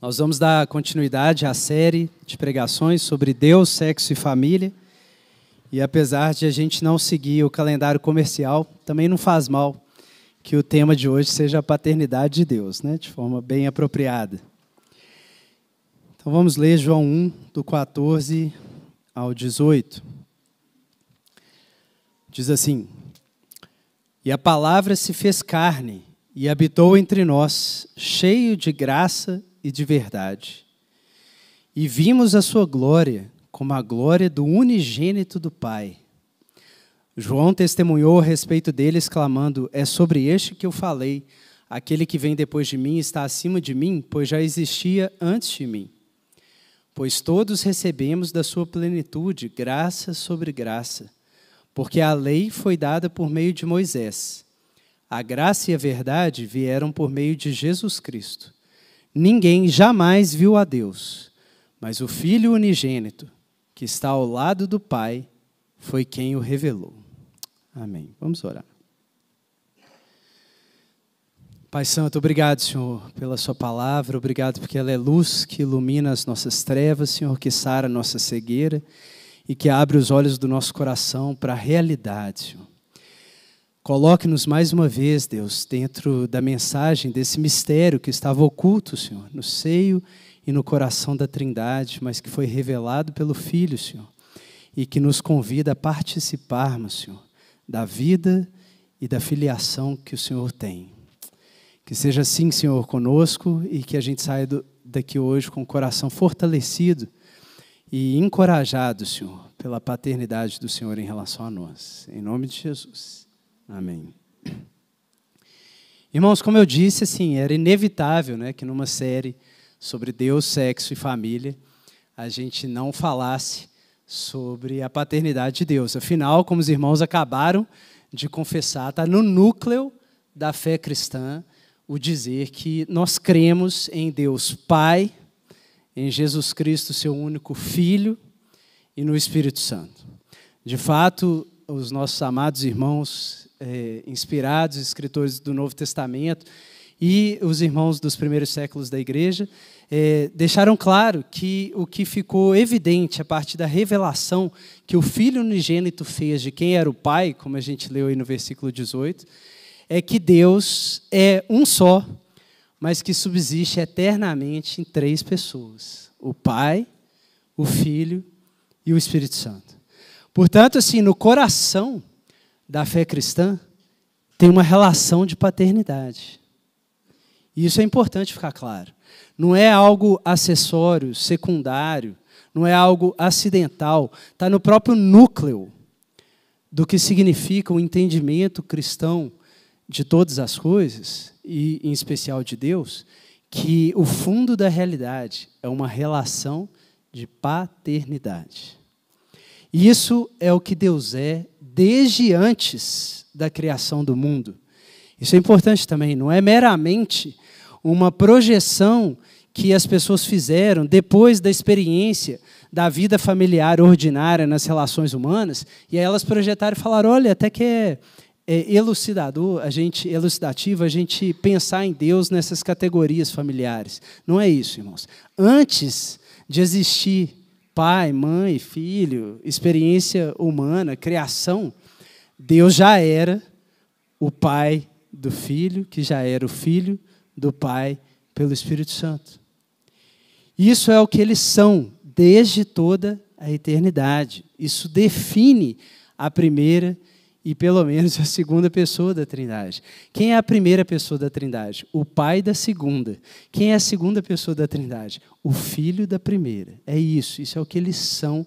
Nós vamos dar continuidade à série de pregações sobre Deus, sexo e família. E apesar de a gente não seguir o calendário comercial, também não faz mal que o tema de hoje seja a paternidade de Deus, né? De forma bem apropriada. Então vamos ler João 1, do 14 ao 18. Diz assim: E a palavra se fez carne e habitou entre nós, cheio de graça e de verdade. E vimos a sua glória, como a glória do unigênito do Pai. João testemunhou a respeito dele, exclamando: É sobre este que eu falei, aquele que vem depois de mim está acima de mim, pois já existia antes de mim. Pois todos recebemos da sua plenitude graça sobre graça, porque a lei foi dada por meio de Moisés. A graça e a verdade vieram por meio de Jesus Cristo. Ninguém jamais viu a Deus, mas o Filho unigênito, que está ao lado do Pai, foi quem o revelou. Amém. Vamos orar. Pai Santo, obrigado, Senhor, pela sua palavra. Obrigado porque ela é luz que ilumina as nossas trevas, Senhor, que sara a nossa cegueira e que abre os olhos do nosso coração para a realidade, Senhor. Coloque-nos mais uma vez, Deus, dentro da mensagem desse mistério que estava oculto, Senhor, no seio e no coração da Trindade, mas que foi revelado pelo Filho, Senhor, e que nos convida a participarmos, Senhor, da vida e da filiação que o Senhor tem. Que seja assim, Senhor, conosco e que a gente saia daqui hoje com o coração fortalecido e encorajado, Senhor, pela paternidade do Senhor em relação a nós. Em nome de Jesus. Amém. Irmãos, como eu disse, assim, era inevitável, né, que numa série sobre Deus, sexo e família, a gente não falasse sobre a paternidade de Deus. Afinal, como os irmãos acabaram de confessar, está no núcleo da fé cristã o dizer que nós cremos em Deus Pai, em Jesus Cristo, seu único Filho, e no Espírito Santo. De fato, os nossos amados irmãos inspirados, escritores do Novo Testamento e os irmãos dos primeiros séculos da igreja, deixaram claro que o que ficou evidente a partir da revelação que o Filho unigênito fez de quem era o Pai, como a gente leu aí no versículo 18, é que Deus é um só, mas que subsiste eternamente em três pessoas: o Pai, o Filho e o Espírito Santo. Portanto, assim, no coração da fé cristã tem uma relação de paternidade. E isso é importante ficar claro. Não é algo acessório, secundário, não é algo acidental. Está no próprio núcleo do que significa o entendimento cristão de todas as coisas, e em especial de Deus, que o fundo da realidade é uma relação de paternidade. E isso é o que Deus é desde antes da criação do mundo. Isso é importante também, não é meramente uma projeção que as pessoas fizeram depois da experiência da vida familiar ordinária nas relações humanas, e aí elas projetaram e falaram: olha, até que é elucidativo a gente pensar em Deus nessas categorias familiares. Não é isso, irmãos. Antes de existir pai, mãe, filho, experiência humana, criação, Deus já era o Pai do Filho, que já era o Filho do Pai pelo Espírito Santo. Isso é o que eles são desde toda a eternidade. Isso define a primeira e pelo menos a segunda pessoa da Trindade. Quem é a primeira pessoa da Trindade? O Pai da segunda. Quem é a segunda pessoa da Trindade? O Filho da primeira. É isso é o que eles são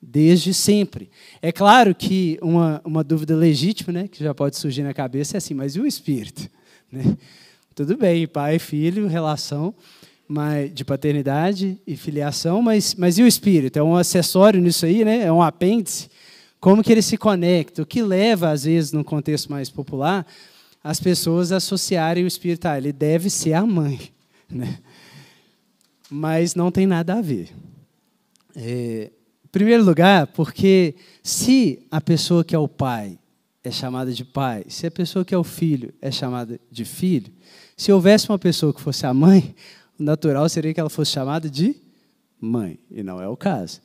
desde sempre. É claro que uma dúvida legítima, né, que já pode surgir na cabeça é assim: mas e o Espírito? Né? Tudo bem, pai e filho, relação de paternidade e filiação, mas e o Espírito? É um acessório nisso aí, né? É um apêndice? Como que ele se conecta? O que leva, às vezes, num contexto mais popular, as pessoas a associarem o Espírito ele deve ser a mãe. Né? Mas não tem nada a ver. Em primeiro lugar, porque se a pessoa que é o pai é chamada de pai, se a pessoa que é o filho é chamada de filho, se houvesse uma pessoa que fosse a mãe, o natural seria que ela fosse chamada de mãe, e não é o caso.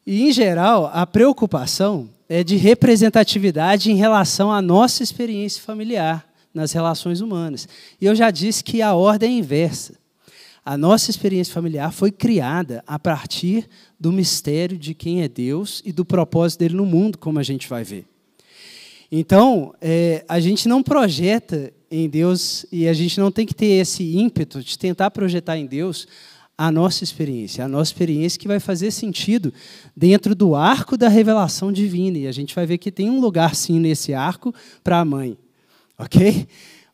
E, em geral, a preocupação é de representatividade em relação à nossa experiência familiar nas relações humanas. E eu já disse que a ordem é inversa. A nossa experiência familiar foi criada a partir do mistério de quem é Deus e do propósito dele no mundo, como a gente vai ver. Então, a gente não projeta em Deus e a gente não tem que ter esse ímpeto de tentar projetar em Deus a nossa experiência que vai fazer sentido dentro do arco da revelação divina. E a gente vai ver que tem um lugar, sim, nesse arco para a mãe, ok?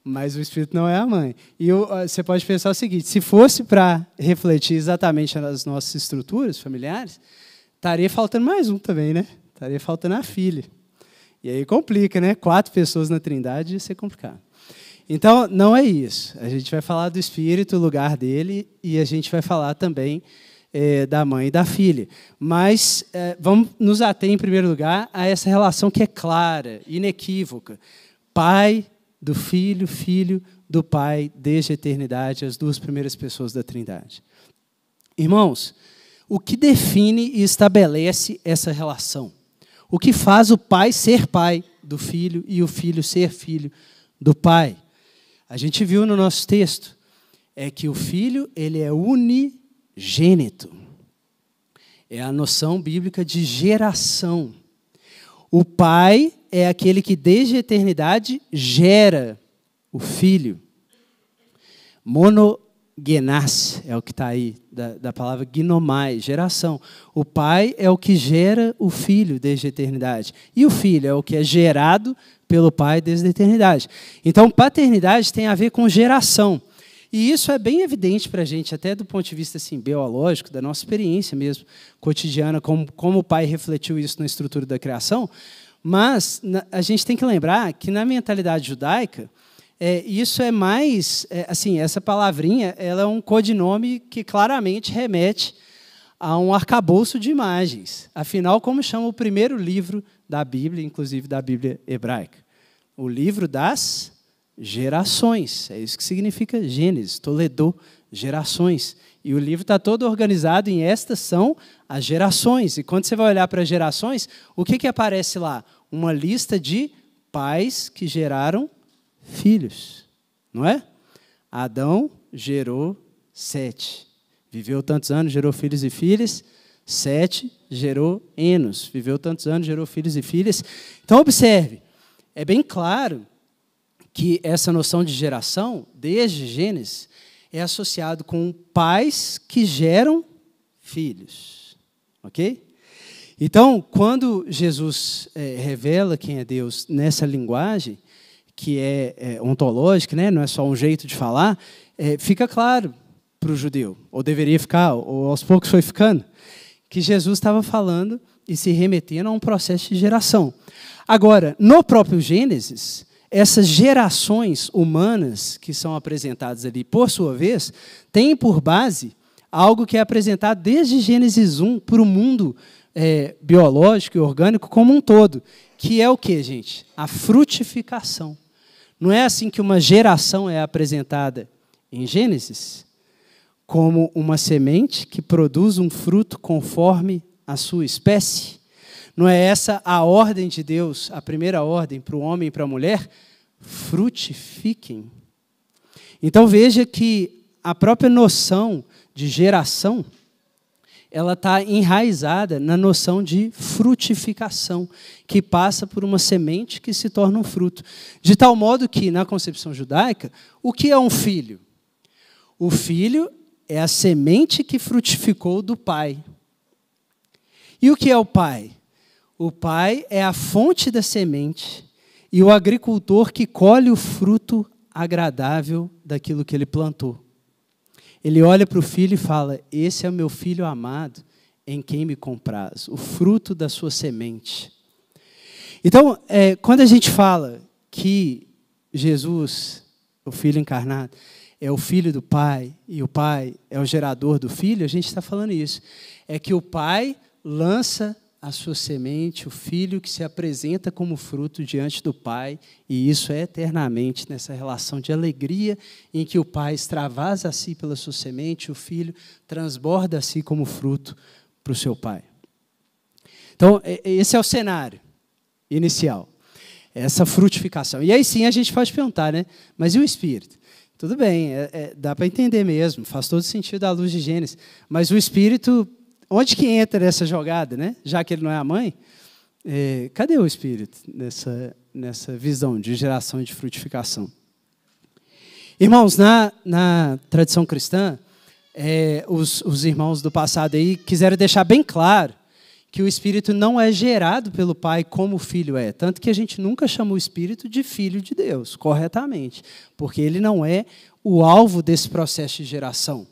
Mas o Espírito não é a mãe. E você pode pensar o seguinte, se fosse para refletir exatamente nas nossas estruturas familiares, estaria faltando mais um também, né? Estaria faltando a filha. E aí complica, né? 4 pessoas na Trindade ia ser complicado. Então, não é isso. A gente vai falar do Espírito, o lugar dele, e a gente vai falar também da mãe e da filha. Mas vamos nos ater, em primeiro lugar, a essa relação que é clara, inequívoca. Pai do Filho, Filho do Pai, desde a eternidade, as 2 primeiras pessoas da Trindade. Irmãos, o que define e estabelece essa relação? O que faz o Pai ser Pai do Filho e o Filho ser Filho do Pai? A gente viu no nosso texto, é que o Filho, ele é unigênito. É a noção bíblica de geração. O Pai é aquele que desde a eternidade gera o Filho. Monogenas é o que está aí, da palavra ginomai, geração. O Pai é o que gera o Filho desde a eternidade. E o Filho é o que é gerado pelo Pai desde a eternidade. Então, paternidade tem a ver com geração. E isso é bem evidente para a gente, até do ponto de vista assim, biológico, da nossa experiência mesmo, cotidiana, como o Pai refletiu isso na estrutura da criação. Mas a gente tem que lembrar que na mentalidade judaica, isso é mais, assim, essa palavrinha, ela é um codinome que claramente remete a um arcabouço de imagens. Afinal, como chama o primeiro livro da Bíblia, inclusive da Bíblia hebraica? O livro das gerações. É isso que significa Gênesis, Toledô, gerações. E o livro está todo organizado em estas são as gerações. E quando você vai olhar para as gerações, o que aparece lá? Uma lista de pais que geraram filhos, não é? Adão gerou 7. Viveu tantos anos, gerou filhos e filhas. 7 gerou Enos. Viveu tantos anos, gerou filhos e filhas. Então, observe, é bem claro que essa noção de geração, desde Gênesis, é associado com pais que geram filhos. Ok? Então, quando Jesus revela quem é Deus nessa linguagem, que é ontológica, né? Não é só um jeito de falar, fica claro para o judeu, ou deveria ficar, ou aos poucos foi ficando, que Jesus estava falando e se remetendo a um processo de geração. Agora, no próprio Gênesis, essas gerações humanas que são apresentadas ali, por sua vez, têm por base algo que é apresentado desde Gênesis 1 para o mundo biológico e orgânico como um todo, que é o quê, gente? A frutificação. Não é assim que uma geração é apresentada em Gênesis? Como uma semente que produz um fruto conforme a sua espécie? Não é essa a ordem de Deus, a primeira ordem para o homem e para a mulher? Frutifiquem. Então veja que a própria noção de geração, ela está enraizada na noção de frutificação, que passa por uma semente que se torna um fruto. De tal modo que, na concepção judaica, o que é um filho? O filho é a semente que frutificou do pai. E o que é o pai? O pai é a fonte da semente e o agricultor que colhe o fruto agradável daquilo que ele plantou. Ele olha para o filho e fala: esse é o meu filho amado, em quem me compraz, o fruto da sua semente. Então, quando a gente fala que Jesus, o Filho encarnado, é o Filho do Pai, e o Pai é o gerador do Filho, a gente está falando isso. É que o Pai lança a sua semente, o filho que se apresenta como fruto diante do Pai, e isso é eternamente nessa relação de alegria em que o Pai extravasa a si pela sua semente, o filho transborda a si como fruto para o seu Pai. Então, esse é o cenário inicial, essa frutificação. E aí sim a gente pode perguntar, né? Mas e o Espírito? Tudo bem, dá para entender mesmo, faz todo sentido à luz de Gênesis, mas o Espírito, onde que entra essa jogada, né? Já que ele não é a mãe, cadê o Espírito nessa visão de geração e de frutificação? Irmãos, na tradição cristã, os irmãos do passado aí quiseram deixar bem claro que o Espírito não é gerado pelo Pai como o Filho é. Tanto que a gente nunca chama o Espírito de Filho de Deus, corretamente. Porque ele não é o alvo desse processo de geração.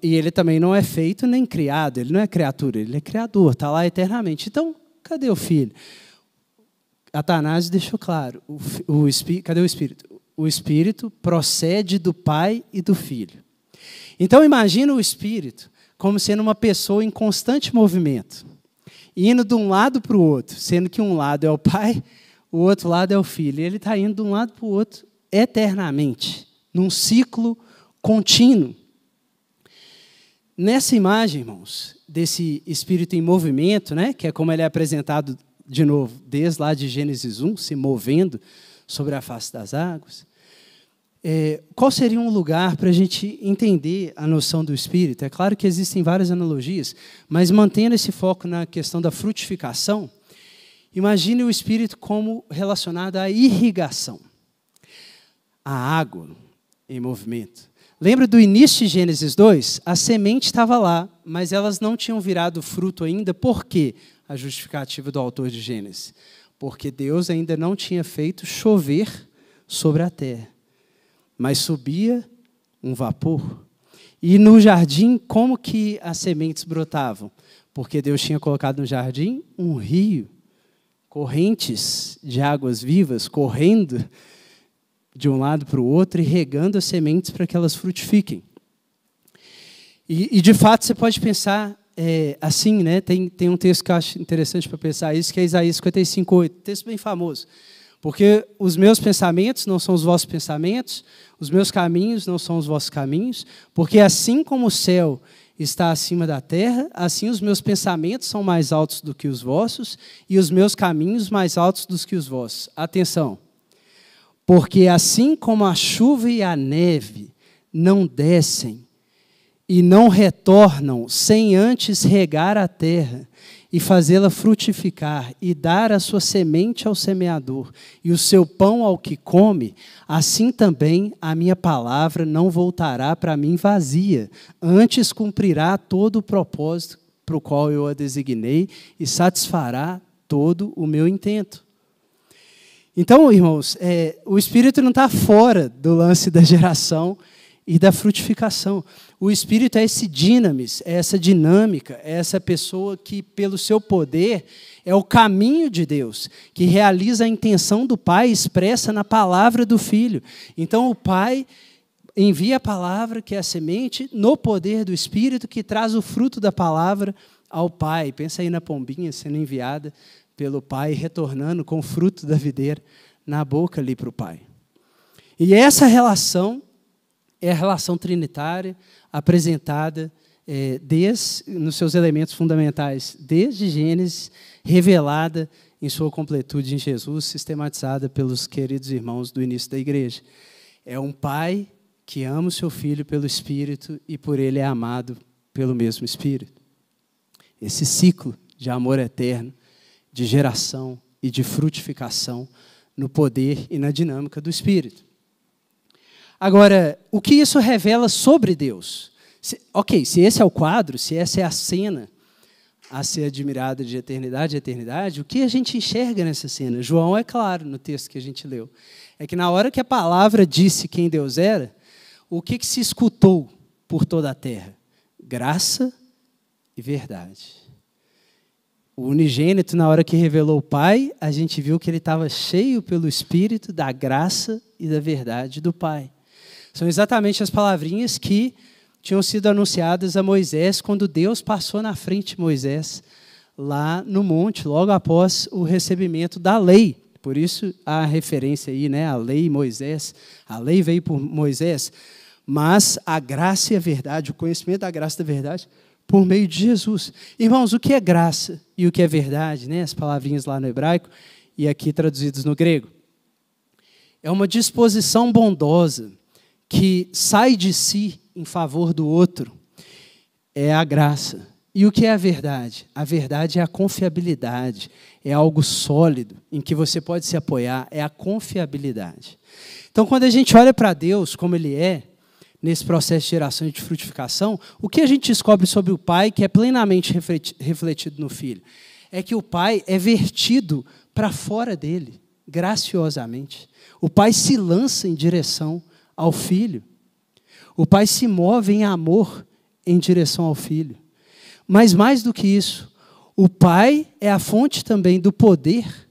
E ele também não é feito nem criado. Ele não é criatura, ele é criador, está lá eternamente. Então, cadê o Filho? Atanásio deixou claro. Cadê o Espírito? O Espírito procede do Pai e do Filho. Então, imagina o Espírito como sendo uma pessoa em constante movimento, indo de um lado para o outro, sendo que um lado é o Pai, o outro lado é o Filho. E ele está indo de um lado para o outro eternamente, num ciclo contínuo. Nessa imagem, irmãos, desse Espírito em movimento, né, que é como ele é apresentado de novo, desde lá de Gênesis 1, se movendo sobre a face das águas, qual seria um lugar para a gente entender a noção do Espírito? É claro que existem várias analogias, mas mantendo esse foco na questão da frutificação, imagine o Espírito como relacionado à irrigação, à água em movimento. Lembra do início de Gênesis 2? A semente estava lá, mas elas não tinham virado fruto ainda. Por quê? A justificativa do autor de Gênesis. Porque Deus ainda não tinha feito chover sobre a terra. Mas subia um vapor. E no jardim, como que as sementes brotavam? Porque Deus tinha colocado no jardim um rio, correntes de águas vivas correndo de um lado para o outro e regando as sementes para que elas frutifiquem. E de fato, você pode pensar assim, né? Tem um texto que eu acho interessante para pensar isso, que é Isaías 55:8, texto bem famoso. Porque os meus pensamentos não são os vossos pensamentos, os meus caminhos não são os vossos caminhos, porque assim como o céu está acima da terra, assim os meus pensamentos são mais altos do que os vossos, e os meus caminhos mais altos do que os vossos. Atenção, porque assim como a chuva e a neve não descem e não retornam sem antes regar a terra, e fazê-la frutificar, e dar a sua semente ao semeador, e o seu pão ao que come, assim também a minha palavra não voltará para mim vazia, antes cumprirá todo o propósito para o qual eu a designei, e satisfará todo o meu intento. Então, irmãos, o Espírito não está fora do lance da geração e da frutificação. O Espírito é esse dinamis, é essa dinâmica, é essa pessoa que, pelo seu poder, é o caminho de Deus, que realiza a intenção do Pai expressa na palavra do Filho. Então, o Pai envia a palavra, que é a semente, no poder do Espírito, que traz o fruto da palavra ao Pai. Pensa aí na pombinha sendo enviada pelo Pai, retornando com o fruto da videira na boca ali para o Pai. E essa relação é a relação trinitária apresentada nos seus elementos fundamentais, desde Gênesis, revelada em sua completude em Jesus, sistematizada pelos queridos irmãos do início da igreja. É um pai que ama o seu filho pelo Espírito e por ele é amado pelo mesmo Espírito. Esse ciclo de amor eterno, de geração e de frutificação no poder e na dinâmica do Espírito. Agora, o que isso revela sobre Deus? Se esse é o quadro, se essa é a cena a ser admirada de eternidade a eternidade, o que a gente enxerga nessa cena? João é claro no texto que a gente leu. É que na hora que a palavra disse quem Deus era, o que se escutou por toda a terra? Graça e verdade. O unigênito, na hora que revelou o Pai, a gente viu que ele estava cheio pelo Espírito da graça e da verdade do Pai. São exatamente as palavrinhas que tinham sido anunciadas a Moisés quando Deus passou na frente de Moisés, lá no monte, logo após o recebimento da lei. Por isso a referência aí, né, a lei e Moisés. A lei veio por Moisés, mas a graça e a verdade, o conhecimento da graça e da verdade, por meio de Jesus. Irmãos, o que é graça e o que é verdade, né, as palavrinhas lá no hebraico e aqui traduzidas no grego? É uma disposição bondosa que sai de si em favor do outro. É a graça. E o que é a verdade? A verdade é a confiabilidade, é algo sólido, em que você pode se apoiar, é a confiabilidade. Então, quando a gente olha para Deus como Ele é, nesse processo de geração e de frutificação, o que a gente descobre sobre o Pai que é plenamente refletido no Filho? É que o Pai é vertido para fora dele, graciosamente. O Pai se lança em direção ao Filho. O Pai se move em amor em direção ao Filho. Mas mais do que isso, o Pai é a fonte também do poder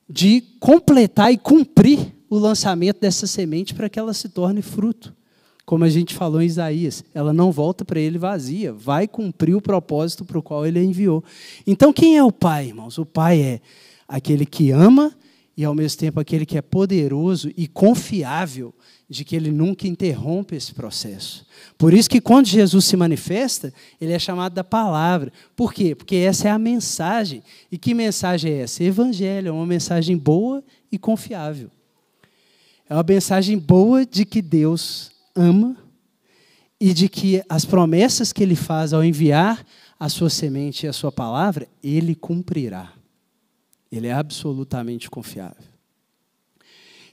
de completar e cumprir o lançamento dessa semente para que ela se torne fruto. Como a gente falou em Isaías, ela não volta para ele vazia, vai cumprir o propósito para o qual ele a enviou. Então, quem é o Pai, irmãos? O Pai é aquele que ama e, ao mesmo tempo, aquele que é poderoso e confiável de que ele nunca interrompe esse processo. Por isso que quando Jesus se manifesta, ele é chamado da palavra. Por quê? Porque essa é a mensagem. E que mensagem é essa? Evangelho, é uma mensagem boa e confiável. É uma mensagem boa de que Deus ama e de que as promessas que ele faz ao enviar a sua semente e a sua palavra, ele cumprirá. Ele é absolutamente confiável.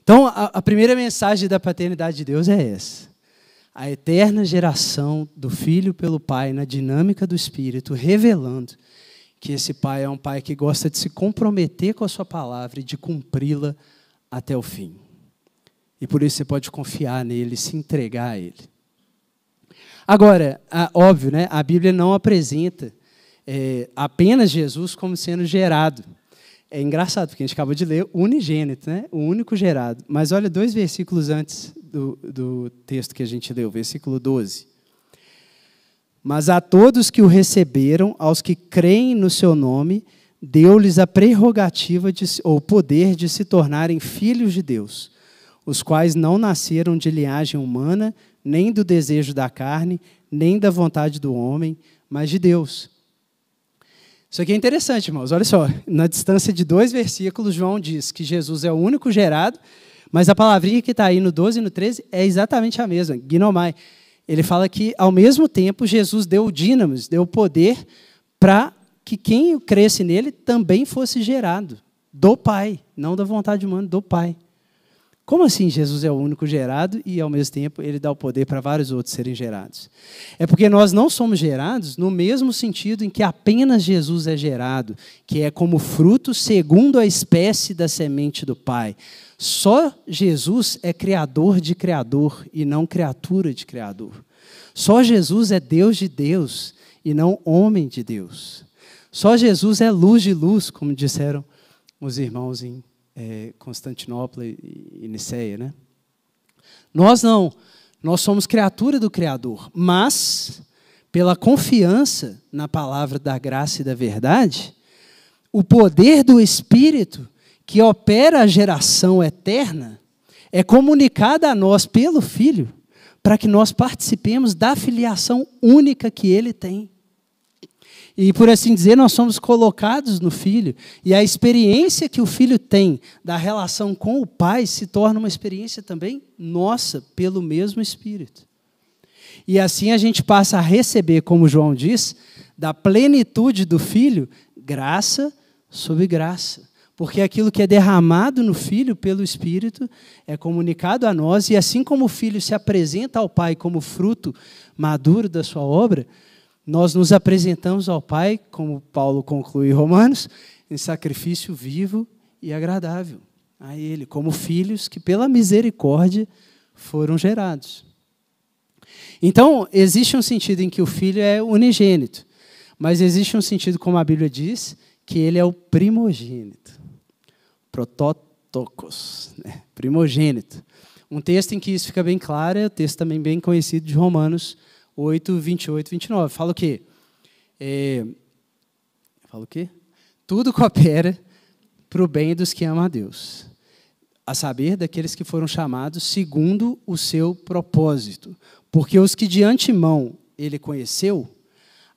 Então, a primeira mensagem da paternidade de Deus é essa. A eterna geração do Filho pelo Pai na dinâmica do Espírito, revelando que esse Pai é um Pai que gosta de se comprometer com a sua palavra e de cumpri-la até o fim. E por isso você pode confiar nele, se entregar a ele. Agora, óbvio, né, a Bíblia não apresenta apenas Jesus como sendo gerado. É engraçado, porque a gente acabou de ler o unigênito, né? O único gerado. Mas olha 2 versículos antes do texto que a gente leu, versículo 12. Mas a todos que o receberam, aos que creem no seu nome, deu-lhes a prerrogativa ou poder de se tornarem filhos de Deus, os quais não nasceram de linhagem humana, nem do desejo da carne, nem da vontade do homem, mas de Deus. Isso aqui é interessante, irmãos. Olha só, na distância de 2 versículos, João diz que Jesus é o único gerado, mas a palavrinha que está aí no 12 e no 13 é exatamente a mesma, ginomai. Ele fala que, ao mesmo tempo, Jesus deu o dínamos, deu o poder para que quem cresce nele também fosse gerado do Pai, não da vontade humana, do Pai. Como assim Jesus é o único gerado e, ao mesmo tempo, ele dá o poder para vários outros serem gerados? É porque nós não somos gerados no mesmo sentido em que apenas Jesus é gerado, que é como fruto segundo a espécie da semente do Pai. Só Jesus é criador de criador e não criatura de criador. Só Jesus é Deus de Deus e não homem de Deus. Só Jesus é luz de luz, como disseram os irmãos em Constantinopla e Niceia, né? Nós não, nós somos criatura do Criador, mas pela confiança na palavra da graça e da verdade, o poder do Espírito que opera a geração eterna é comunicado a nós pelo Filho, para que nós participemos da filiação única que Ele tem. E, por assim dizer, nós somos colocados no Filho. E a experiência que o Filho tem da relação com o Pai se torna uma experiência também nossa, pelo mesmo Espírito. E assim a gente passa a receber, como João diz, da plenitude do Filho, graça sobre graça. Porque aquilo que é derramado no Filho pelo Espírito é comunicado a nós. E assim como o Filho se apresenta ao Pai como fruto maduro da sua obra, nós nos apresentamos ao Pai, como Paulo conclui em Romanos, em sacrifício vivo e agradável a Ele, como filhos que pela misericórdia foram gerados. Então, existe um sentido em que o Filho é unigênito, mas existe um sentido, como a Bíblia diz, que Ele é o primogênito, prototokos, né? Primogênito. Um texto em que isso fica bem claro é o texto também bem conhecido de Romanos 8, 28, 29. Fala o quê? Fala o quê? Tudo coopera para o bem dos que amam a Deus, a saber, daqueles que foram chamados segundo o seu propósito. Porque os que de antemão ele conheceu,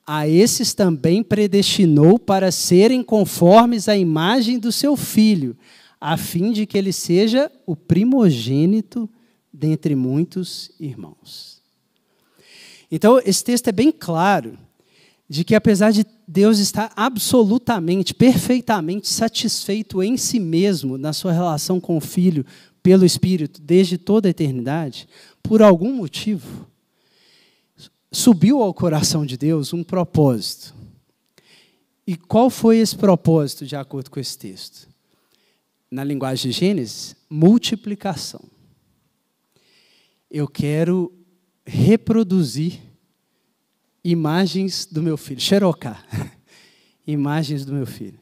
a esses também predestinou para serem conformes à imagem do seu Filho, a fim de que ele seja o primogênito dentre muitos irmãos. Então, esse texto é bem claro de que, apesar de Deus estar absolutamente, perfeitamente satisfeito em si mesmo, na sua relação com o Filho, pelo Espírito, desde toda a eternidade, por algum motivo, subiu ao coração de Deus um propósito. E qual foi esse propósito, de acordo com esse texto? Na linguagem de Gênesis, multiplicação. Eu quero reproduzir imagens do meu filho, xerocar imagens do meu filho.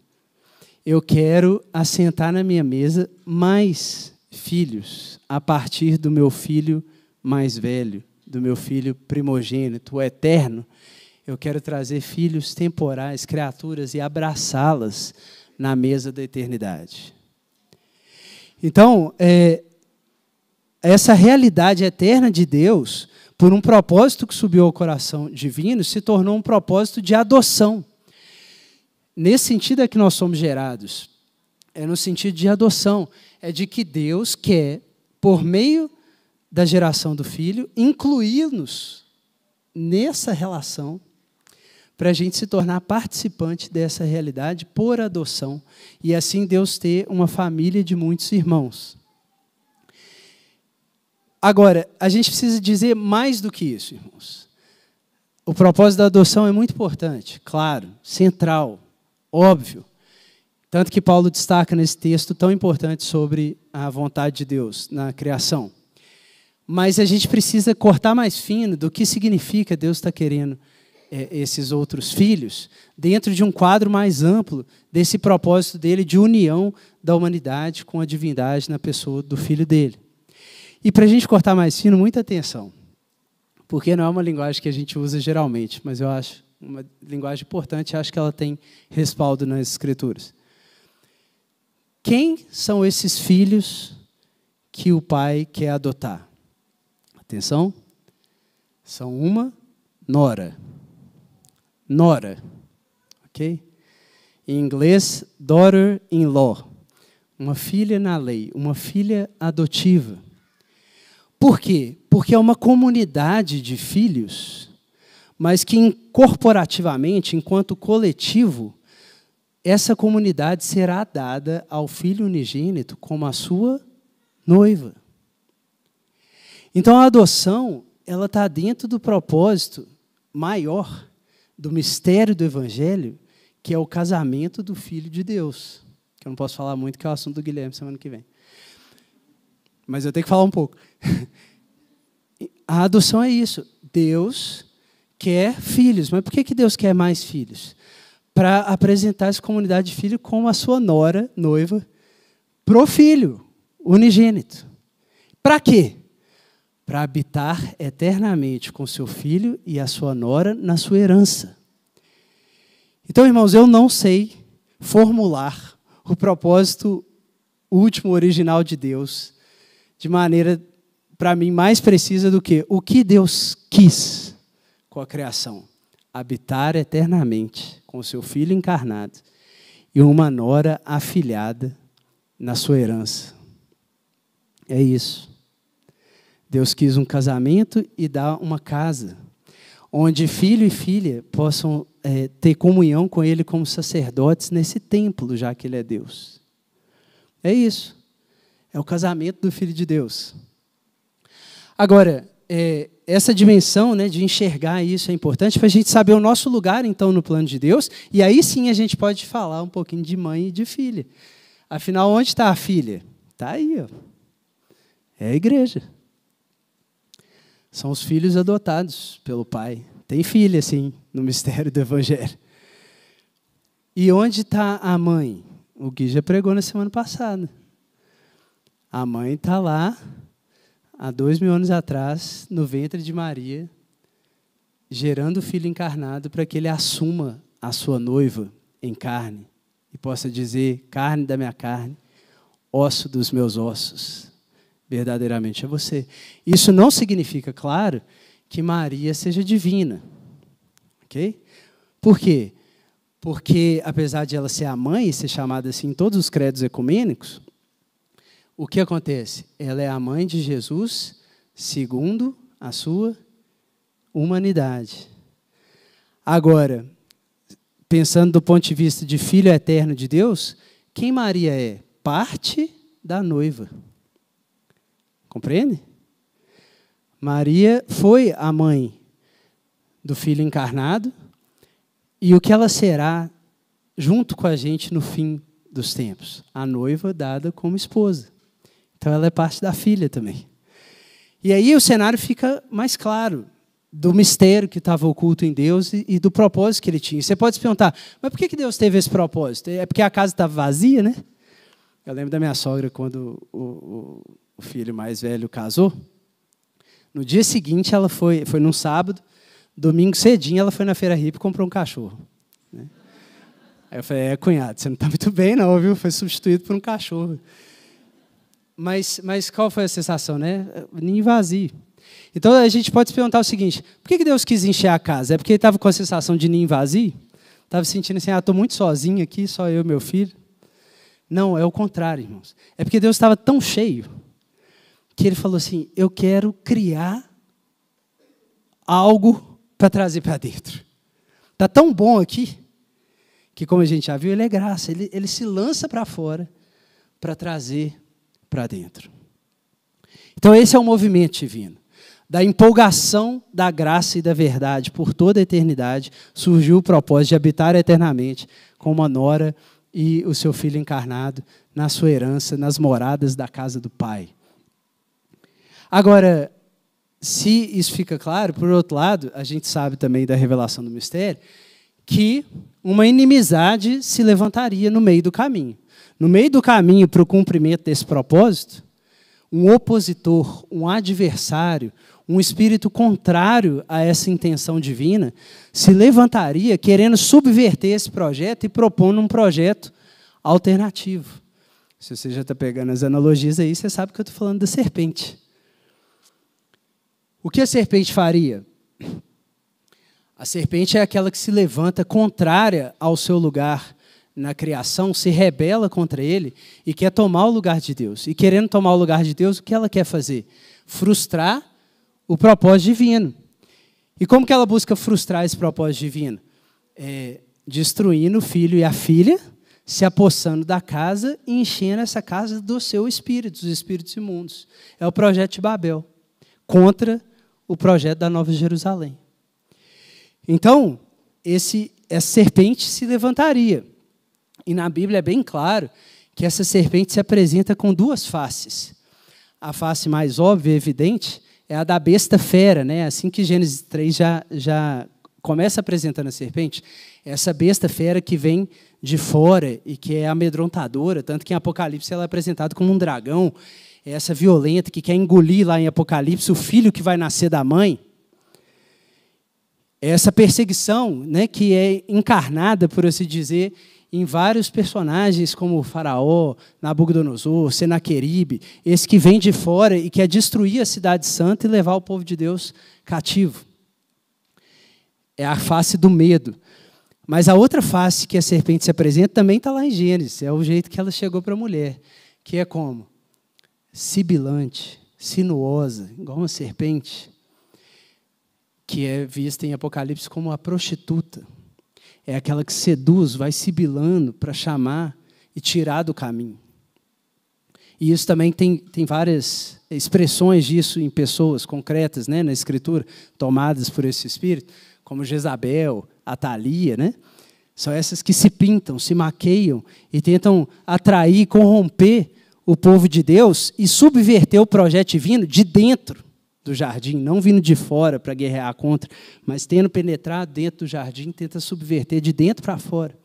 Eu quero assentar na minha mesa mais filhos a partir do meu filho mais velho, do meu filho primogênito, o eterno. Eu quero trazer filhos temporais, criaturas, e abraçá-las na mesa da eternidade. Então, essa realidade eterna de Deus, por um propósito que subiu ao coração divino, se tornou um propósito de adoção. Nesse sentido é que nós somos gerados. É no sentido de adoção. É de que Deus quer, por meio da geração do Filho, incluir-nos nessa relação, para a gente se tornar participante dessa realidade por adoção. E assim Deus ter uma família de muitos irmãos. Agora, a gente precisa dizer mais do que isso, irmãos. O propósito da adoção é muito importante, claro, central, óbvio. Tanto que Paulo destaca nesse texto tão importante sobre a vontade de Deus na criação. Mas a gente precisa cortar mais fino do que significa Deus estar querendo esses outros filhos, dentro de um quadro mais amplo desse propósito dele de união da humanidade com a divindade na pessoa do Filho dele. E para a gente cortar mais fino, muita atenção, porque não é uma linguagem que a gente usa geralmente, mas eu acho uma linguagem importante, acho que ela tem respaldo nas Escrituras. Quem são esses filhos que o pai quer adotar? Atenção, são uma nora. Nora, ok? Em inglês, daughter-in-law. Uma filha na lei, uma filha adotiva. Por quê? Porque é uma comunidade de filhos, mas que corporativamente, enquanto coletivo, essa comunidade será dada ao Filho unigênito como a sua noiva. Então, a adoção, ela está dentro do propósito maior do mistério do Evangelho, que é o casamento do Filho de Deus. Que eu não posso falar muito, que é o assunto do Guilherme semana que vem. Mas eu tenho que falar um pouco. A adoção é isso. Deus quer filhos. Mas por que Deus quer mais filhos? Para apresentar essa comunidade de filhos como a sua nora, noiva, pro Filho unigênito. Para quê? Para habitar eternamente com seu filho e a sua nora na sua herança. Então, irmãos, eu não sei formular o propósito último, original de Deus de maneira, para mim, mais precisa do que o que Deus quis com a criação. Habitar eternamente com seu filho encarnado e uma nora afilhada na sua herança. É isso. Deus quis um casamento e dá uma casa, onde filho e filha possam ter comunhão com Ele como sacerdotes nesse templo, já que Ele é Deus. É isso. É o casamento do Filho de Deus. Agora, essa dimensão, né, de enxergar isso é importante para a gente saber o nosso lugar, então, no plano de Deus, e aí sim a gente pode falar um pouquinho de mãe e de filha. Afinal, onde está a filha? Está aí, ó. É a igreja. São os filhos adotados pelo pai. Tem filha, sim, no mistério do Evangelho. E onde está a mãe? O Gui já pregou na semana passada. A mãe está lá, há 2000 anos atrás, no ventre de Maria, gerando o Filho encarnado para que ele assuma a sua noiva em carne e possa dizer: carne da minha carne, osso dos meus ossos, verdadeiramente é você. Isso não significa, claro, que Maria seja divina. Ok? Por quê? Porque, apesar de ela ser a mãe e ser chamada assim em todos os credos ecumênicos, o que acontece? Ela é a mãe de Jesus segundo a sua humanidade. Agora, pensando do ponto de vista de filho eterno de Deus, quem Maria é? Parte da noiva. Compreende? Maria foi a mãe do Filho encarnado e o que ela será junto com a gente no fim dos tempos? A noiva dada como esposa. Então ela é parte da filha também. E aí o cenário fica mais claro do mistério que estava oculto em Deus e do propósito que ele tinha. Você pode se perguntar, mas por que Deus teve esse propósito? É porque a casa estava vazia, né? Eu lembro da minha sogra quando o filho mais velho casou. No dia seguinte, ela foi num sábado, domingo cedinho, ela foi na Feira Hippie e comprou um cachorro. Né? Aí eu falei, cunhado, você não está muito bem não, viu? Foi substituído por um cachorro. Mas qual foi a sensação, né? Ninho vazio. Então a gente pode se perguntar o seguinte, por que Deus quis encher a casa? É porque ele estava com a sensação de ninho vazio? Estava sentindo assim, estou muito sozinho aqui, só eu e meu filho? Não, é o contrário, irmãos. É porque Deus estava tão cheio que ele falou assim, eu quero criar algo para trazer para dentro. Está tão bom aqui, que como a gente já viu, ele é graça. Ele se lança para fora para trazer para dentro. Então esse é o movimento divino. Da empolgação da graça e da verdade por toda a eternidade, surgiu o propósito de habitar eternamente com uma nora e o seu filho encarnado na sua herança, nas moradas da casa do Pai. Agora, se isso fica claro, por outro lado, a gente sabe também da revelação do mistério, que uma inimizade se levantaria no meio do caminho. No meio do caminho para o cumprimento desse propósito, um opositor, um adversário, um espírito contrário a essa intenção divina, se levantaria querendo subverter esse projeto e propondo um projeto alternativo. Se você já está pegando as analogias aí, você sabe que eu estou falando da serpente. O que a serpente faria? A serpente é aquela que se levanta contrária ao seu lugar na criação, se rebela contra ele e quer tomar o lugar de Deus. E querendo tomar o lugar de Deus, o que ela quer fazer? Frustrar o propósito divino. E como que ela busca frustrar esse propósito divino? Destruindo o filho e a filha, se apossando da casa e enchendo essa casa do seu espírito, dos espíritos imundos. É o projeto de Babel, contra o projeto da Nova Jerusalém. Então, essa serpente se levantaria. E na Bíblia é bem claro que essa serpente se apresenta com duas faces. A face mais óbvia e evidente é a da besta fera, né? Assim que Gênesis 3 já começa apresentando a serpente, essa besta fera que vem de fora e que é amedrontadora, tanto que em Apocalipse ela é apresentada como um dragão, essa violenta que quer engolir lá em Apocalipse o filho que vai nascer da mãe. Essa perseguição, né, que é encarnada, por assim dizer, em vários personagens como o Faraó, Nabucodonosor, Senaqueribe, esse que vem de fora e quer destruir a cidade santa e levar o povo de Deus cativo. É a face do medo. Mas a outra face que a serpente se apresenta também está lá em Gênesis, é o jeito que ela chegou para a mulher, que é como? Sibilante, sinuosa, igual uma serpente, que é vista em Apocalipse como a prostituta. É aquela que seduz, vai sibilando para chamar e tirar do caminho. E isso também tem várias expressões disso em pessoas concretas, né, na Escritura, tomadas por esse espírito, como Jezabel, Atalia, né? São essas que se pintam, se maqueiam e tentam atrair, corromper o povo de Deus e subverter o projeto divino de dentro do jardim, não vindo de fora para guerrear contra, mas tendo penetrado dentro do jardim, tenta subverter de dentro para fora.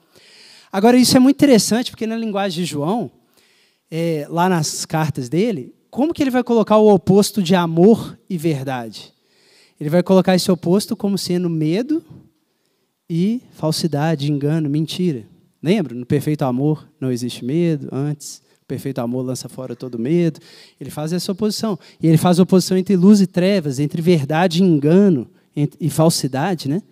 Agora, isso é muito interessante, porque na linguagem de João, lá nas cartas dele, como que ele vai colocar o oposto de amor e verdade? Ele vai colocar esse oposto como sendo medo e falsidade, engano, mentira. Lembra? No perfeito amor não existe medo, antes, o perfeito amor lança fora todo medo. Ele faz essa oposição. E ele faz oposição entre luz e trevas, entre verdade e engano, e falsidade, né?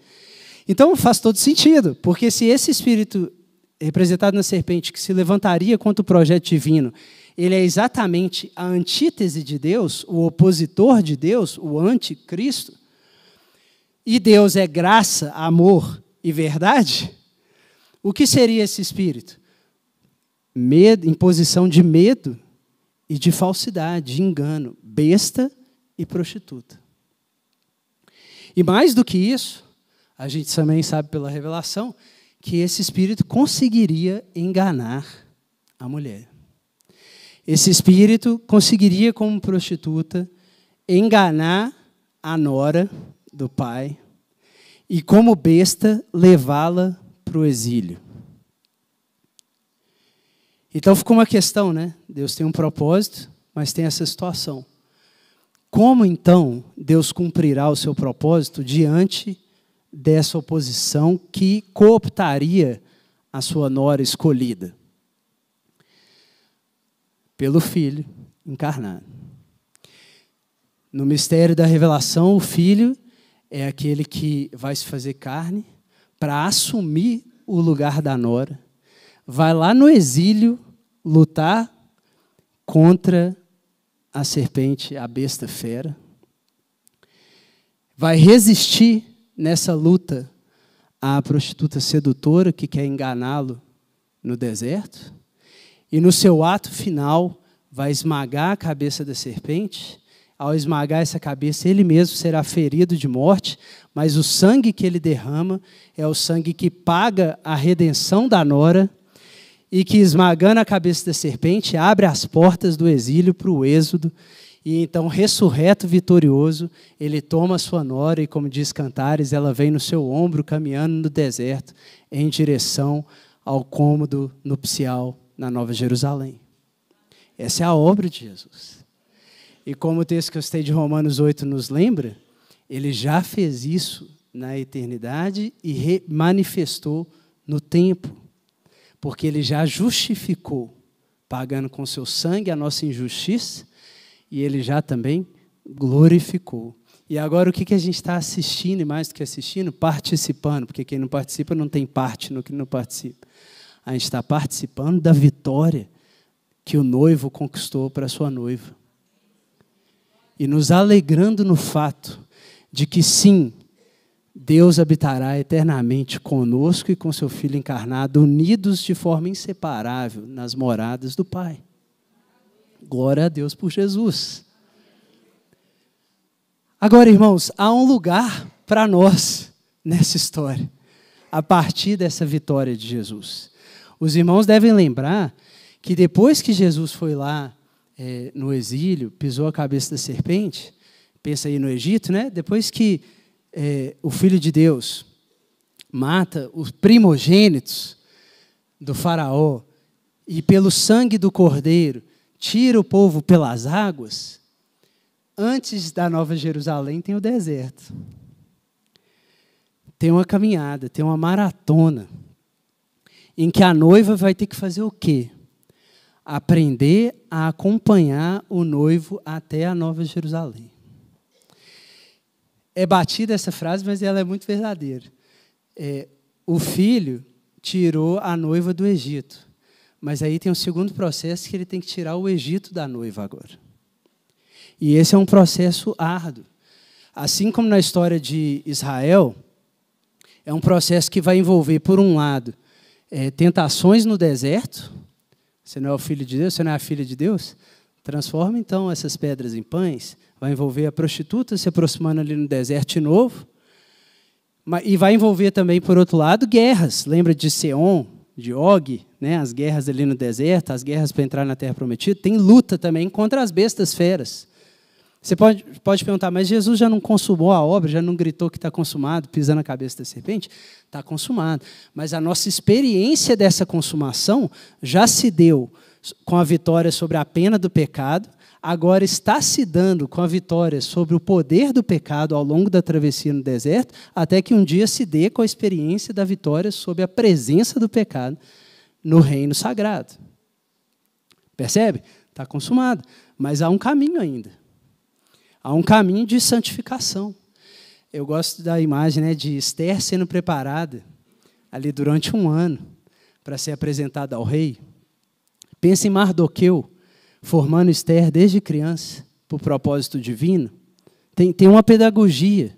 Então faz todo sentido, porque se esse espírito representado na serpente, que se levantaria contra o projeto divino, ele é exatamente a antítese de Deus, o opositor de Deus, o anticristo, e Deus é graça, amor e verdade, o que seria esse espírito? Medo, imposição de medo e de falsidade, de engano, besta e prostituta. E mais do que isso, a gente também sabe pela revelação que esse espírito conseguiria enganar a mulher. Esse espírito conseguiria, como prostituta, enganar a nora do pai e, como besta, levá-la para o exílio. Então ficou uma questão, né? Deus tem um propósito, mas tem essa situação. Como, então, Deus cumprirá o seu propósito diante dessa oposição que cooptaria a sua nora escolhida? Pelo Filho encarnado. No mistério da revelação, o Filho é aquele que vai se fazer carne para assumir o lugar da nora, vai lá no exílio lutar contra a serpente, a besta fera, vai resistir nessa luta à prostituta sedutora que quer enganá-lo no deserto, e no seu ato final vai esmagar a cabeça da serpente. Ao esmagar essa cabeça, ele mesmo será ferido de morte, mas o sangue que ele derrama é o sangue que paga a redenção da nora e que, esmagando a cabeça da serpente, abre as portas do exílio para o êxodo. E então, ressurreto, vitorioso, ele toma a sua nora e, como diz Cantares, ela vem no seu ombro, caminhando no deserto, em direção ao cômodo nupcial na Nova Jerusalém. Essa é a obra de Jesus. E como o texto que eu citei de Romanos 8 nos lembra, ele já fez isso na eternidade e manifestou no tempo, porque ele já justificou, pagando com seu sangue a nossa injustiça, e ele já também glorificou. E agora o que a gente está assistindo, e mais do que assistindo, participando, porque quem não participa não tem parte no que não participa. A gente está participando da vitória que o noivo conquistou para a sua noiva. E nos alegrando no fato de que, sim, Deus habitará eternamente conosco e com seu Filho encarnado, unidos de forma inseparável nas moradas do Pai. Glória a Deus por Jesus. Agora, irmãos, há um lugar para nós nessa história, a partir dessa vitória de Jesus. Os irmãos devem lembrar que depois que Jesus foi lá no exílio, pisou a cabeça da serpente, pensa aí no Egito, né? Depois que o Filho de Deus mata os primogênitos do faraó e pelo sangue do cordeiro tira o povo pelas águas, antes da Nova Jerusalém tem o deserto. Tem uma caminhada, tem uma maratona, em que a noiva vai ter que fazer o quê? Aprender a acompanhar o noivo até a Nova Jerusalém. É batida essa frase, mas ela é muito verdadeira. O filho tirou a noiva do Egito, mas aí tem um segundo processo que ele tem que tirar o Egito da noiva agora. E esse é um processo árduo. Assim como na história de Israel, é um processo que vai envolver, por um lado, tentações no deserto. Você não é o filho de Deus, você não é a filha de Deus? Transforma, então, essas pedras em pães. Vai envolver a prostituta se aproximando ali no deserto de novo. E vai envolver também, por outro lado, guerras. Lembra de Seom, de Og, né? As guerras ali no deserto, as guerras para entrar na Terra Prometida. Tem luta também contra as bestas feras. Você pode perguntar, mas Jesus já não consumou a obra, já não gritou que está consumado, pisando a cabeça da serpente? Está consumado. Mas a nossa experiência dessa consumação já se deu com a vitória sobre a pena do pecado, agora está se dando com a vitória sobre o poder do pecado ao longo da travessia no deserto, até que um dia se dê com a experiência da vitória sobre a presença do pecado no reino sagrado. Percebe? Está consumado. Mas há um caminho ainda. Há um caminho de santificação. Eu gosto da imagem, né, de Esther sendo preparada ali durante 1 ano para ser apresentada ao rei. Pensa em Mardoqueu, formando Esther desde criança, por propósito divino. Tem uma pedagogia.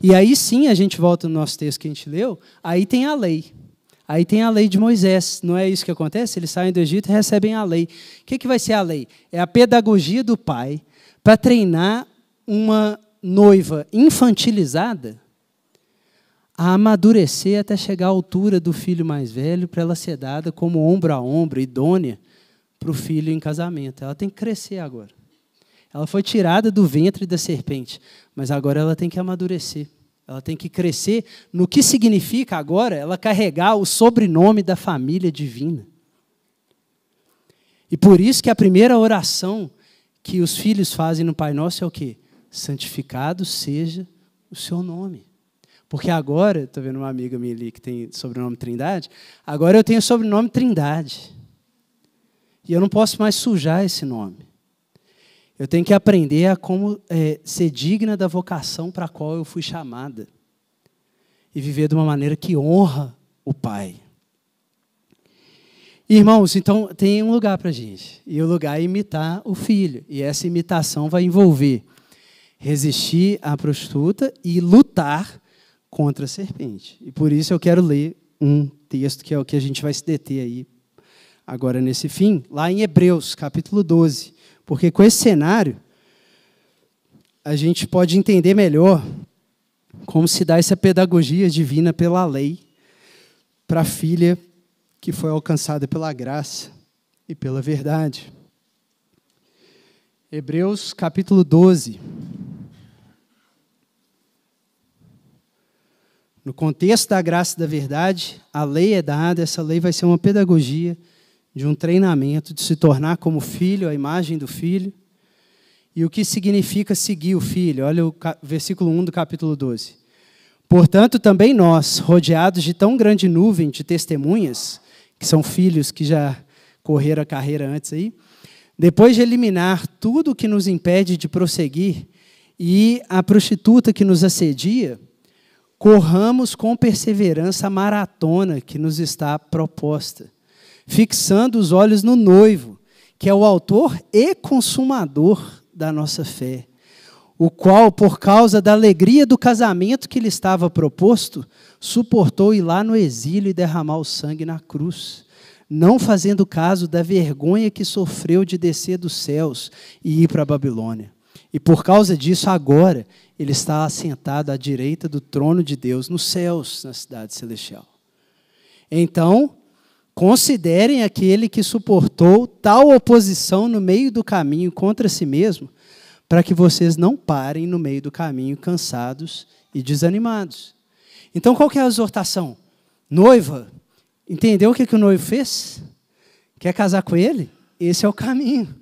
E aí sim, a gente volta no nosso texto que a gente leu, aí tem a lei. Aí tem a lei de Moisés. Não é isso que acontece? Eles saem do Egito e recebem a lei. O que vai ser a lei? É a pedagogia do pai para treinar uma noiva infantilizada a amadurecer até chegar à altura do filho mais velho, para ela ser dada como ombro a ombro, idônea, para o filho em casamento. Ela tem que crescer agora. Ela foi tirada do ventre da serpente, mas agora ela tem que amadurecer. Ela tem que crescer no que significa agora ela carregar o sobrenome da família divina. E por isso que a primeira oração que os filhos fazem no Pai Nosso é o quê? Santificado seja o seu nome. Porque agora, estou vendo uma amiga minha ali que tem sobrenome Trindade, agora eu tenho o sobrenome Trindade. E eu não posso mais sujar esse nome. Eu tenho que aprender a como ser digna da vocação para a qual eu fui chamada. E viver de uma maneira que honra o Pai. Irmãos, então tem um lugar para a gente. E o lugar é imitar o filho. E essa imitação vai envolver resistir à prostituta e lutar contra a serpente. E por isso eu quero ler um texto que é o que a gente vai se deter aí agora nesse fim, lá em Hebreus, capítulo 12. Porque com esse cenário, a gente pode entender melhor como se dá essa pedagogia divina pela lei para a filha que foi alcançada pela graça e pela verdade. Hebreus, capítulo 12. No contexto da graça e da verdade, a lei é dada, essa lei vai ser uma pedagogia de um treinamento, de se tornar como filho, a imagem do filho. E o que significa seguir o filho? Olha o versículo 1 do capítulo 12. Portanto, também nós, rodeados de tão grande nuvem de testemunhas, que são filhos que já correram a carreira antes aí, depois de eliminar tudo o que nos impede de prosseguir e a prostituta que nos assedia, corramos com perseverança a maratona que nos está proposta, fixando os olhos no noivo, que é o autor e consumador da nossa fé, o qual, por causa da alegria do casamento que lhe estava proposto, suportou ir lá no exílio e derramar o sangue na cruz, não fazendo caso da vergonha que sofreu de descer dos céus e ir para a Babilônia. E por causa disso, agora, ele está assentado à direita do trono de Deus nos céus, na cidade celestial. Então, considerem aquele que suportou tal oposição no meio do caminho contra si mesmo, para que vocês não parem no meio do caminho cansados e desanimados. Então, qual que é a exortação? Noiva, entendeu o que o noivo fez? Quer casar com ele? Esse é o caminho.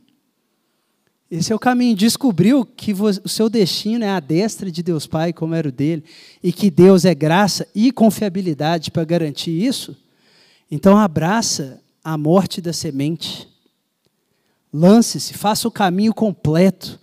Esse é o caminho. Descobriu que o seu destino é a destra de Deus Pai, como era o dele, e que Deus é graça e confiabilidade para garantir isso? Então, abraça a morte da semente. Lance-se, faça o caminho completo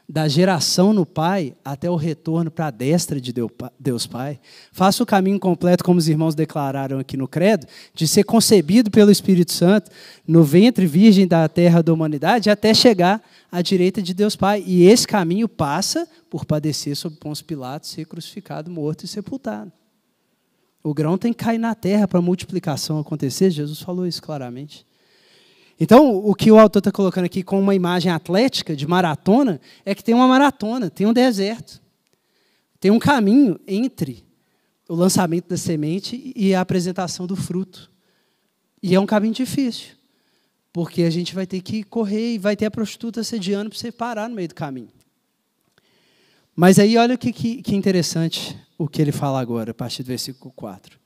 da geração no Pai até o retorno para a destra de Deus Pai. Faça o caminho completo, como os irmãos declararam aqui no credo, de ser concebido pelo Espírito Santo no ventre virgem da terra da humanidade até chegar à direita de Deus Pai. E esse caminho passa por padecer sob Pôncio Pilatos, ser crucificado, morto e sepultado. O grão tem que cair na terra para a multiplicação acontecer. Jesus falou isso claramente. Então, o que o autor está colocando aqui com uma imagem atlética de maratona é que tem uma maratona, tem um deserto. Tem um caminho entre o lançamento da semente e a apresentação do fruto. E é um caminho difícil, porque a gente vai ter que correr e vai ter a prostituta assediando para você parar no meio do caminho. Mas aí olha o que interessante o que ele fala agora, a partir do versículo 4.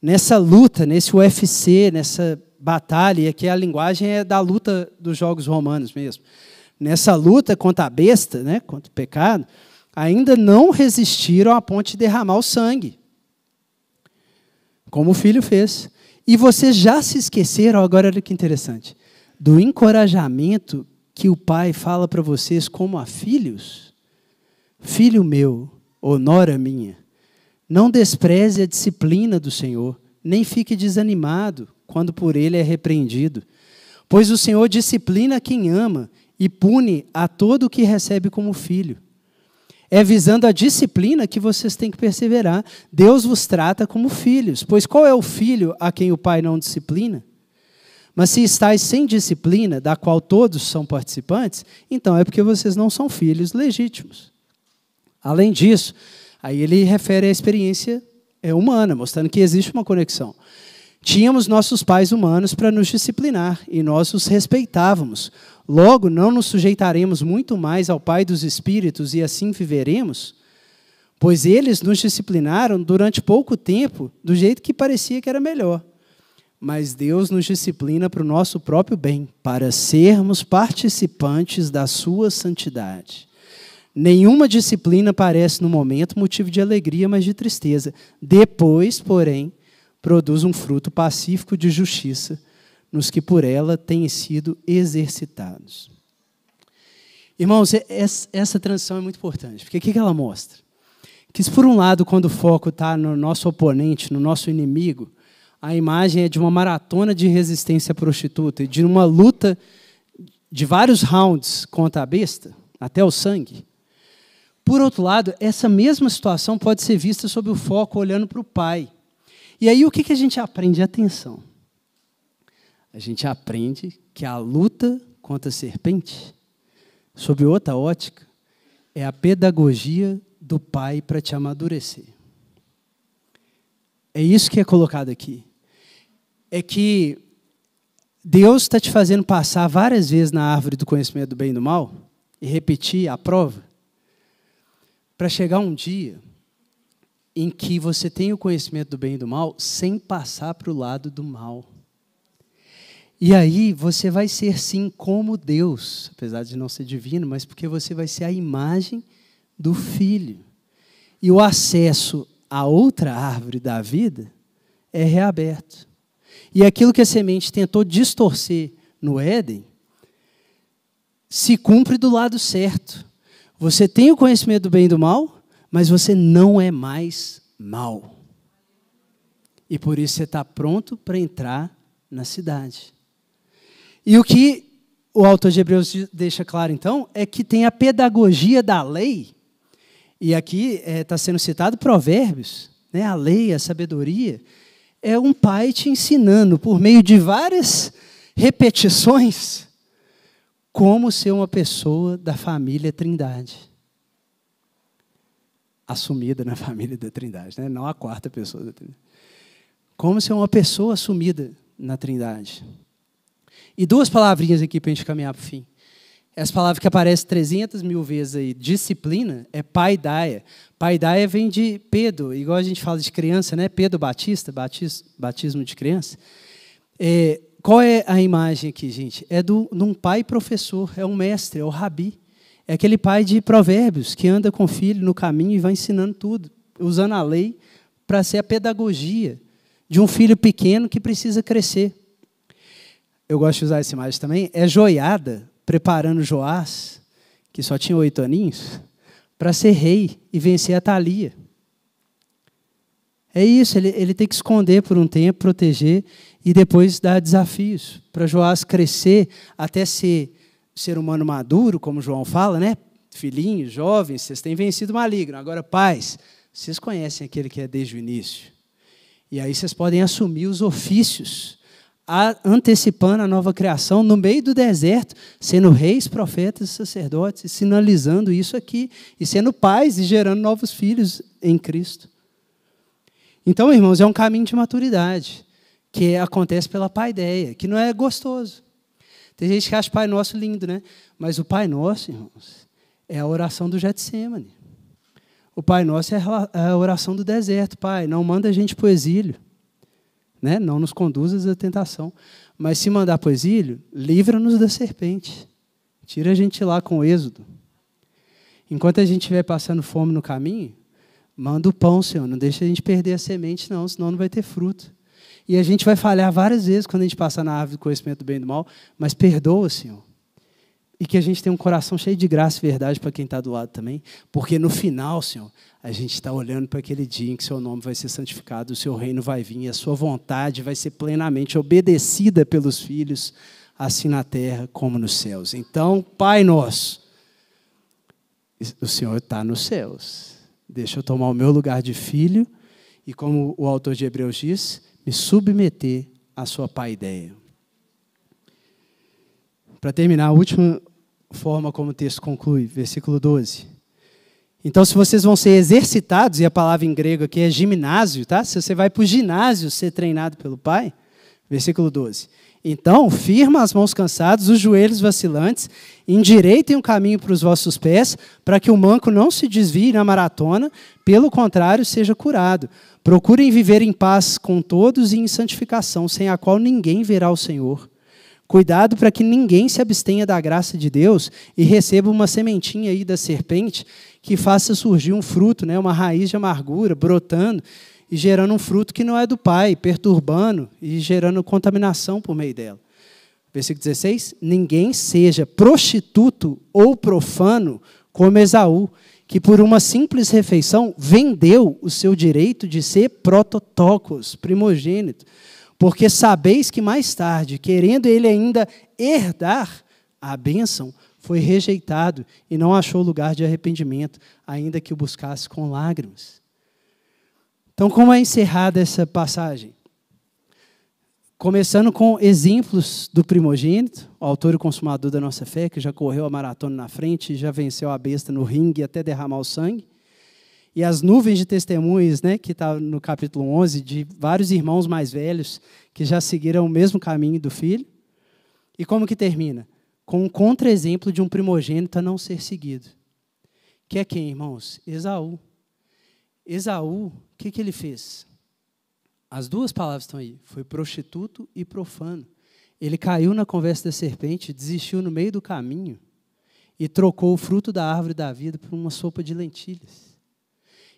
Nessa luta, nesse UFC, nessa batalha, e aqui a linguagem é da luta dos jogos romanos mesmo. Nessa luta contra a besta, né, contra o pecado, ainda não resistiram a ponto de derramar o sangue, como o filho fez. E vocês já se esqueceram, agora olha que interessante, do encorajamento que o Pai fala para vocês como a filhos? Filho meu, ou nora minha, não despreze a disciplina do Senhor, nem fique desanimado quando por ele é repreendido. Pois o Senhor disciplina quem ama e pune a todo o que recebe como filho. É visando a disciplina que vocês têm que perseverar. Deus vos trata como filhos. Pois qual é o filho a quem o pai não disciplina? Mas se estáis sem disciplina, da qual todos são participantes, então é porque vocês não são filhos legítimos. Além disso, aí ele refere à experiência humana, mostrando que existe uma conexão. Tínhamos nossos pais humanos para nos disciplinar, e nós os respeitávamos. Logo, não nos sujeitaremos muito mais ao Pai dos Espíritos e assim viveremos? Pois eles nos disciplinaram durante pouco tempo, do jeito que parecia que era melhor. Mas Deus nos disciplina para o nosso próprio bem, para sermos participantes da sua santidade. Nenhuma disciplina parece, no momento, motivo de alegria, mas de tristeza. Depois, porém, produz um fruto pacífico de justiça nos que por ela têm sido exercitados. Irmãos, essa transição é muito importante, porque o que ela mostra? Que se por um lado, quando o foco está no nosso oponente, no nosso inimigo, a imagem é de uma maratona de resistência à prostituta e de uma luta de vários rounds contra a besta, até o sangue. Por outro lado, essa mesma situação pode ser vista sob o foco olhando para o pai. E aí o que a gente aprende? Atenção. A gente aprende que a luta contra a serpente, sob outra ótica, é a pedagogia do pai para te amadurecer. É isso que é colocado aqui. É que Deus está te fazendo passar várias vezes na árvore do conhecimento do bem e do mal e repetir a prova para chegar um dia em que você tem o conhecimento do bem e do mal sem passar para o lado do mal. E aí você vai ser sim como Deus, apesar de não ser divino, mas porque você vai ser a imagem do Filho. E o acesso à outra árvore da vida é reaberto. E aquilo que a semente tentou distorcer no Éden, se cumpre do lado certo. Você tem o conhecimento do bem e do mal, mas você não é mais mal. E por isso você está pronto para entrar na cidade. E o que o autor de Hebreus deixa claro, então, é que tem a pedagogia da lei, e aqui está sendo citado Provérbios, né? A lei, a sabedoria, é um pai te ensinando, por meio de várias repetições, como ser uma pessoa da família Trindade. Assumida na família da Trindade, né? Não a quarta pessoa da Trindade. Como ser uma pessoa assumida na Trindade. E duas palavrinhas aqui para a gente caminhar para o fim. Essa palavra que aparece 300 mil vezes aí, disciplina, é paideia. Paideia vem de pedo, igual a gente fala de criança, né? Pedo batista, batismo de criança. Qual é a imagem aqui, gente? É de um pai professor, é um mestre, é o rabi. É aquele pai de Provérbios que anda com o filho no caminho e vai ensinando tudo, usando a lei para ser a pedagogia de um filho pequeno que precisa crescer. Eu gosto de usar essa imagem também. É Joiada preparando Joás, que só tinha 8 aninhos, para ser rei e vencer a Thalia. É isso, ele tem que esconder por um tempo, proteger e depois dar desafios para Joás crescer até ser humano maduro, como João fala, né? Filhinhos, jovens, vocês têm vencido o maligno. Agora, pais, vocês conhecem aquele que é desde o início. E aí vocês podem assumir os ofícios, antecipando a nova criação no meio do deserto, sendo reis, profetas e sacerdotes, sinalizando isso aqui, e sendo pais e gerando novos filhos em Cristo. Então, irmãos, é um caminho de maturidade, que acontece pela paideia, que não é gostoso. Tem gente que acha o Pai Nosso lindo, né? Mas o Pai Nosso, irmãos, é a oração do Getsemane. O Pai Nosso é a oração do deserto. Pai, não manda a gente para o exílio, né? Não nos conduzas à tentação. Mas se mandar para o exílio, livra-nos da serpente. Tira a gente lá com o êxodo. Enquanto a gente estiver passando fome no caminho, manda o pão, Senhor. Não deixa a gente perder a semente, não, senão não vai ter fruto. E a gente vai falhar várias vezes quando a gente passar na árvore do conhecimento do bem e do mal, mas perdoa, Senhor. E que a gente tenha um coração cheio de graça e verdade para quem está do lado também, porque no final, Senhor, a gente está olhando para aquele dia em que seu nome vai ser santificado, o seu reino vai vir, e a sua vontade vai ser plenamente obedecida pelos filhos, assim na terra como nos céus. Então, Pai nosso, o Senhor está nos céus. Deixa eu tomar o meu lugar de filho e, como o autor de Hebreus diz, me submeter à sua paideia. Para terminar, a última forma como o texto conclui, versículo 12. Então, se vocês vão ser exercitados, e a palavra em grego aqui é ginásio, tá? Se você vai para o ginásio ser treinado pelo Pai, versículo 12. Então, firma as mãos cansadas, os joelhos vacilantes, endireitem o caminho para os vossos pés, para que o manco não se desvie na maratona, pelo contrário, seja curado. Procurem viver em paz com todos e em santificação, sem a qual ninguém verá o Senhor. Cuidado para que ninguém se abstenha da graça de Deus e receba uma sementinha aí da serpente que faça surgir um fruto, né, uma raiz de amargura, brotando e gerando um fruto que não é do Pai, perturbando e gerando contaminação por meio dela. Versículo 16, ninguém seja prostituto ou profano como Esaú, que por uma simples refeição vendeu o seu direito de ser prototocos, primogênito, porque sabeis que mais tarde, querendo ele ainda herdar a bênção, foi rejeitado e não achou lugar de arrependimento, ainda que o buscasse com lágrimas. Então, como é encerrada essa passagem? Começando com exemplos do primogênito, o autor e consumador da nossa fé, que já correu a maratona na frente, já venceu a besta no ringue até derramar o sangue. E as nuvens de testemunhas, né, que está no capítulo 11, de vários irmãos mais velhos que já seguiram o mesmo caminho do filho. E como que termina? Com um contra-exemplo de um primogênito a não ser seguido. Que é quem, irmãos? Esaú. Esaú, o que ele fez? As duas palavras estão aí. Foi prostituto e profano. Ele caiu na conversa da serpente, desistiu no meio do caminho e trocou o fruto da árvore da vida por uma sopa de lentilhas.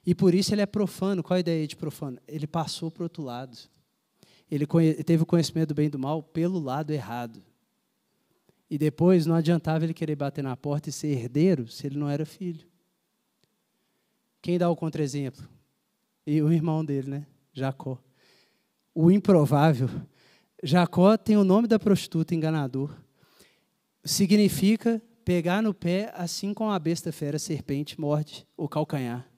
E por isso ele é profano. Qual a ideia de profano? Ele passou para o outro lado. Ele teve o conhecimento do bem e do mal pelo lado errado. E depois não adiantava ele querer bater na porta e ser herdeiro se ele não era filho. Quem dá o contra-exemplo? E o irmão dele, né? Jacó. O improvável. Jacó tem o nome da prostituta, enganador. Significa pegar no pé, assim como a besta fera, a serpente, morde o calcanhar.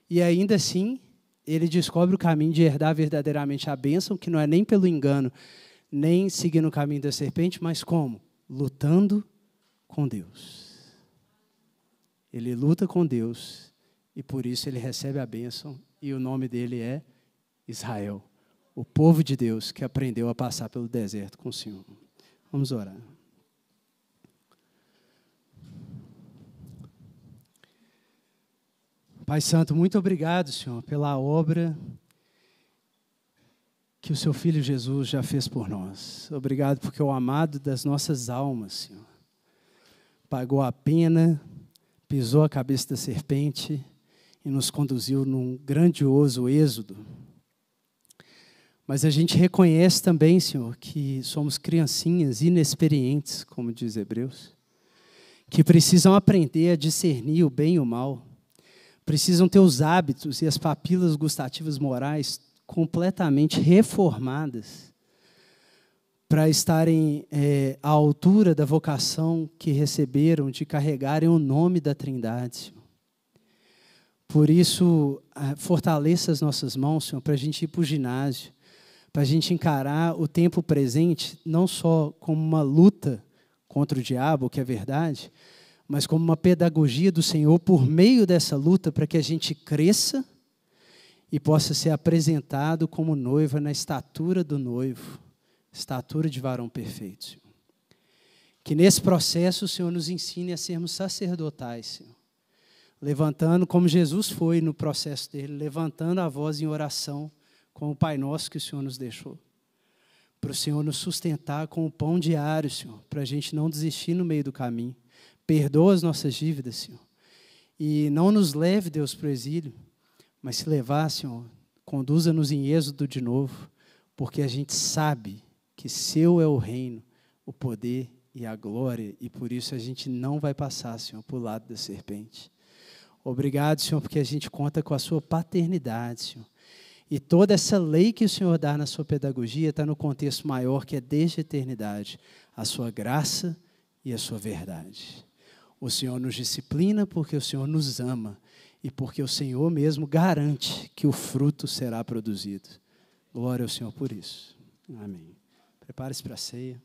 E ainda assim, ele descobre o caminho de herdar verdadeiramente a bênção, que não é nem pelo engano, nem seguindo o caminho da serpente, mas como? Lutando com Deus. Ele luta com Deus e por isso ele recebe a bênção e o nome dele é Israel, o povo de Deus que aprendeu a passar pelo deserto com o Senhor. Vamos orar. Pai Santo, muito obrigado, Senhor, pela obra que o seu Filho Jesus já fez por nós. Obrigado porque o amado das nossas almas, Senhor, pagou a pena, pisou a cabeça da serpente e nos conduziu num grandioso êxodo. Mas a gente reconhece também, Senhor, que somos criancinhas inexperientes, como diz Hebreus, que precisam aprender a discernir o bem e o mal, precisam ter os hábitos e as papilas gustativas morais completamente reformadas para estarem à altura da vocação que receberam de carregarem o nome da Trindade, Senhor. Por isso, fortaleça as nossas mãos, Senhor, para a gente ir para o ginásio, para a gente encarar o tempo presente não só como uma luta contra o diabo, que é verdade, mas como uma pedagogia do Senhor por meio dessa luta para que a gente cresça e possa ser apresentado como noiva na estatura do noivo, estatura de varão perfeito, Senhor. Que nesse processo o Senhor nos ensine a sermos sacerdotais, Senhor. Levantando, como Jesus foi no processo dele, levantando a voz em oração com o Pai Nosso que o Senhor nos deixou. Para o Senhor nos sustentar com o pão diário, Senhor, para a gente não desistir no meio do caminho. Perdoa as nossas dívidas, Senhor. E não nos leve, Deus, para o exílio, mas se levar, Senhor, conduza-nos em êxodo de novo, porque a gente sabe que seu é o reino, o poder e a glória, e por isso a gente não vai passar, Senhor, para o lado da serpente. Obrigado, Senhor, porque a gente conta com a sua paternidade, Senhor. E toda essa lei que o Senhor dá na sua pedagogia está no contexto maior, que é desde a eternidade, a sua graça e a sua verdade. O Senhor nos disciplina porque o Senhor nos ama e porque o Senhor mesmo garante que o fruto será produzido. Glória ao Senhor por isso. Amém. Prepare-se para a ceia.